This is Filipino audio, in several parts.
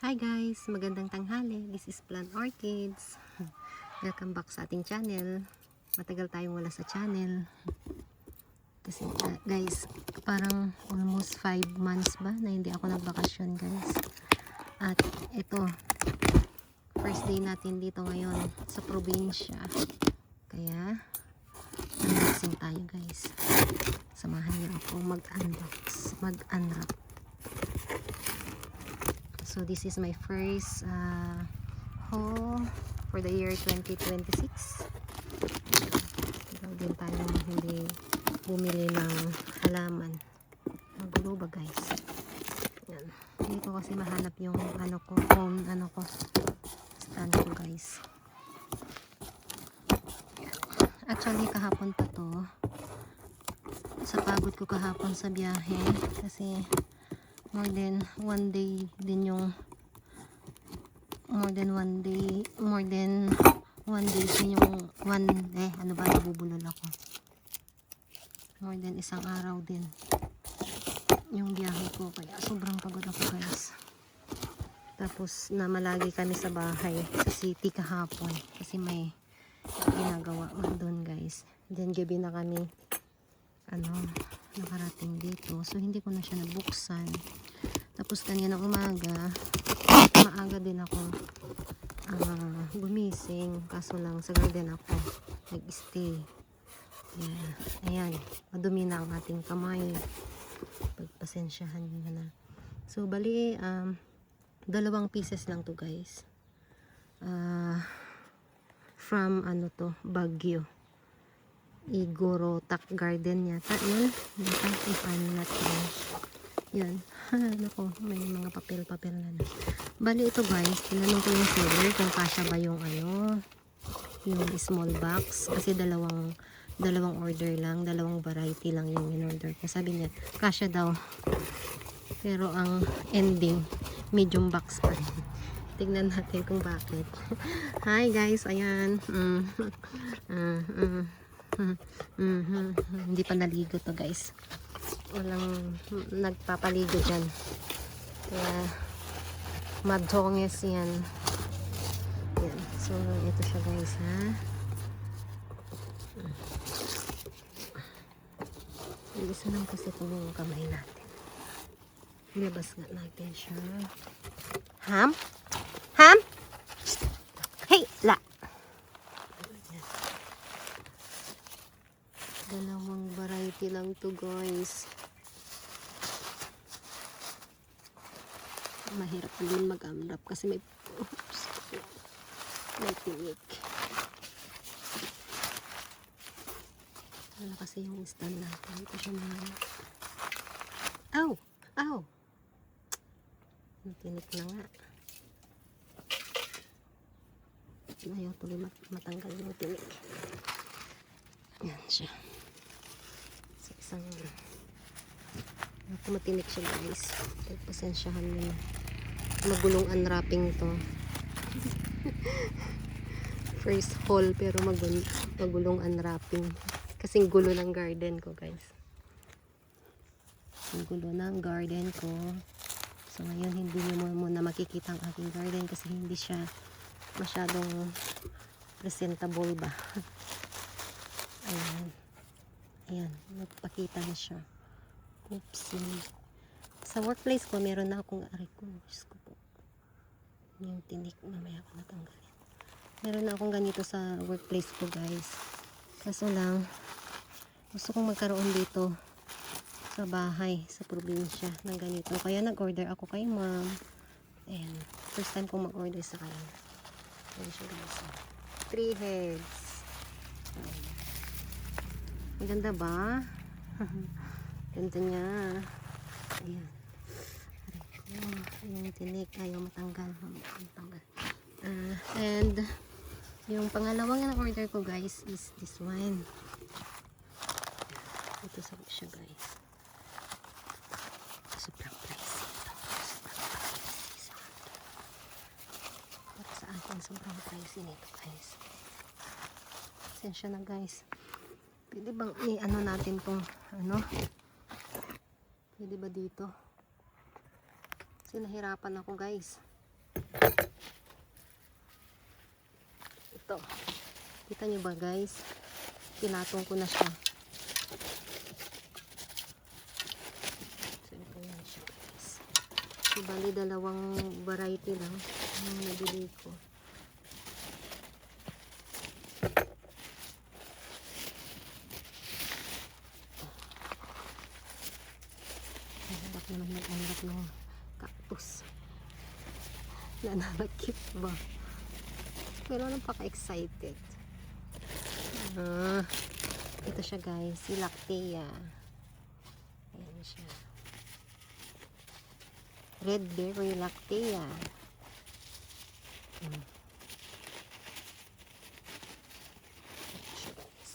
Hi guys, magandang tanghali. This is Plant Orchids. Welcome back sa ating channel. Matagal tayong wala sa channel. Kasi guys, parang almost 5 months ba na hindi ako nagbakasyon guys. At ito, first day natin dito ngayon sa probinsya. Kaya, unboxing tayo guys. Samahan niyo ako mag-unwrap. So this is my first haul for the year 2026. Ikaw din tayo hindi bumili ng halaman. Magulo ba guys? Yan. Hindi ko kasi mahanap yung stand ko guys. Actually kahapon pa to. Sa pagod ko kahapon sa biyahe kasi more than one day din yung nabubulol ako. More than isang araw din yung biyahe ko, kaya sobrang pagod ako guys. Tapos namalagi kami sa bahay sa city kahapon kasi may ginagawa doon guys. Then gabi na kami nakarating dito, so hindi ko na siya nabuksan. Tapos kanina umaga maaga din ako gumising, kaso lang sa garden ako nag-stay. Ayan, madumi na ang ating kamay, pagpasensyahan nyo na. So bali 2 pieces lang to guys, from Baguio, Igoro Tak Garden yata yun, if I'm not wrong. Yan. Nako, may mga papel-papel na. Bali ito guys, tinanong ko yung seller kung kasya ba yung yung small box, kasi dalawang order lang, dalawang variety lang yung in-order ko. Sabi niya kasya daw, pero ang ending medium box pa rin. Tignan natin kung bakit. Hi guys, ayan. Hindi pa naligo to guys, walang nagpapaligo dyan, kaya madonges yan. So ito siya guys ha. Isa lang kasi ito yung kamay natin, ilabas nga natin siya. Ham hey la, dalawang variety lang to guys. Mahirap din mag-unwrap kasi may tinik. Wala kasi yung stand natin. Ito siya naman. Ow! Tinik na nga. Ayaw tuloy matanggal yung tinik. Yan siya. Sa isang matinik siya guys. Pagpasensyahan nyo na. Magulong unwrapping to. First haul pero magulong unwrapping. Kasing gulo ng garden ko guys. Ang gulo ng garden ko. So ngayon hindi nyo muna makikita ang aking garden kasi hindi siya masyadong presentable ba. Ayan, nagpakita na siya. Oopsie. Sa workplace ko meron na akong Diyos ko po, yung tinik, mamaya ko natanggalin. Meron na akong ganito sa workplace ko guys, kaso lang gusto kong magkaroon dito sa bahay sa probinsya ng ganito, kaya nag-order ako kay ma'am. Ayan, first time kong mag-order sa kanya. Ayan siya guys, 3 heads. Maganda ba? Ganda niya. Ayan. Yung tinik ayaw matanggal. And yung pangalawang na-order ko guys is this one. Ito siya guys. Sobrang pricey. Para sa akin sobrang pricey nito guys. Pasensya na guys. Pwede bang natin tong pwede ba dito? Kasi nahirapan ako guys. Ito. Kita nyo ba guys? Pinatong ko na siya. So, ito yan siya guys. Bali, dalawang variety lang ang nabili ko. Hirap naman mag-unwrap ng cactus. Nananakit ba? Pero napaka-excited. Ito siya guys, si Lactea. Ayan siya. Red berry Lactea. Ito siya guys.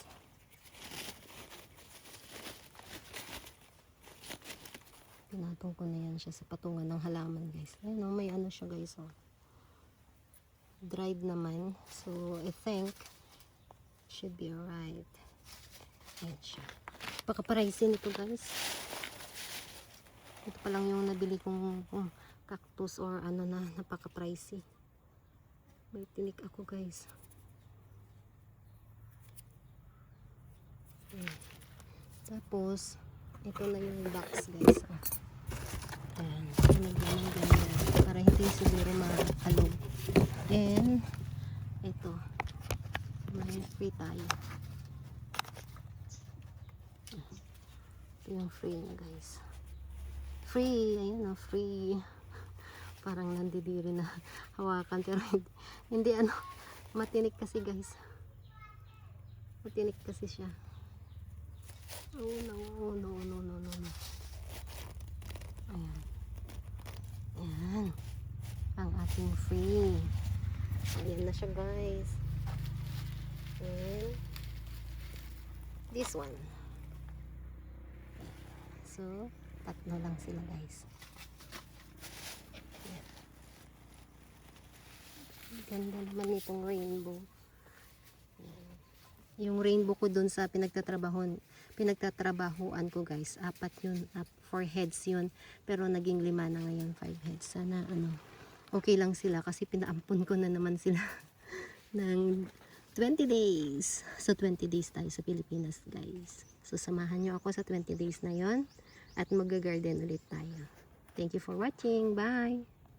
Pinatong ko na yan siya sa patungan ng halaman guys. Ayun o, may ano siya guys o. Dried naman. So, I think should be alright. Ayan siya. Pagka-pricey nito guys. Ito pa lang yung nabili kong cactus or ano na napaka-pricey. May tinik ako guys. Ayan. Tapos, ito na yung box guys. Ayan. Nalagyan ng ganyan. Para hindi siguro makalog. And, ito. May free tayo. Ito yung free na guys. Free. Ayun o, free. Parang nandidiri na hawakan. Pero hindi ano. Matinik kasi guys. Matinik kasi siya. Oh no, oh no, no, no, no, no. Ayan. Ayan. Ang ating free. Ayan na siya guys. And this one. So, tatlo lang sila guys. Ayan. Ganda naman itong rainbow. Ayan. Yung rainbow ko dun sa pinagtatrabahuan ko guys, 4 yun, 4 heads yun, pero naging 5 na ngayon, 5 heads. Sana ano, okay lang sila kasi pinaampun ko na naman sila ng 20 days. So 20 days tayo sa Pilipinas guys. So samahan nyo ako sa 20 days na yon at mag-garden ulit tayo. Thank you for watching. Bye!